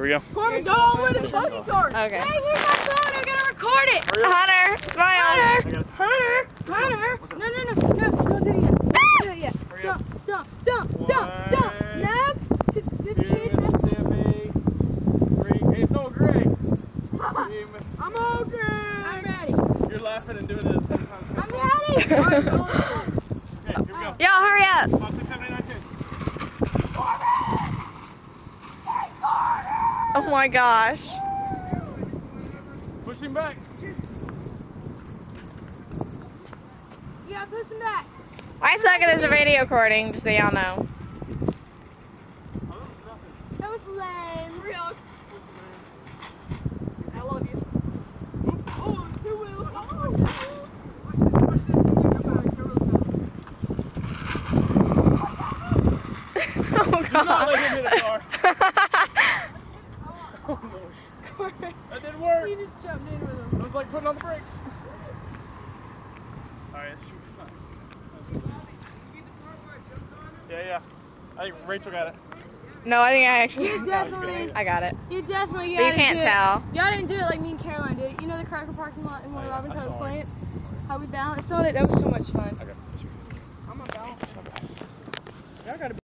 we go. Corbin, go over the buggy cart. Okay. Hey, where's my phone? I gotta record it. Hunter, smile. Hunter. No, don't do it yet. Don't do it yet. Dump. Nab. This kid. It's all great. I'm all good. I'm ready. You're laughing and doing it sometimes. I'm ready. Okay, here we go. Y'all hurry up. 5, 6, 7, 8, 9, 10. Oh my gosh. Push him back. Yeah, push him back. I suck at this video recording, just so y'all know. That was lame. I love you. Oh, you will. Oh Do not god. let him hit a car. Oh no. That didn't work. You just jumped in with him. It was like putting on the brakes. Alright, it's true. Yeah. I think Rachel got it. No, I think I actually. You definitely. I got it. You definitely But got you can't tell. Y'all didn't do it like me and Caroline did it. You know the Cracker parking lot in one Oh, yeah, Robin's I house saw playing it. it? How we balanced on it? That was so much fun. Okay. I'm a balance. Yeah, I got it.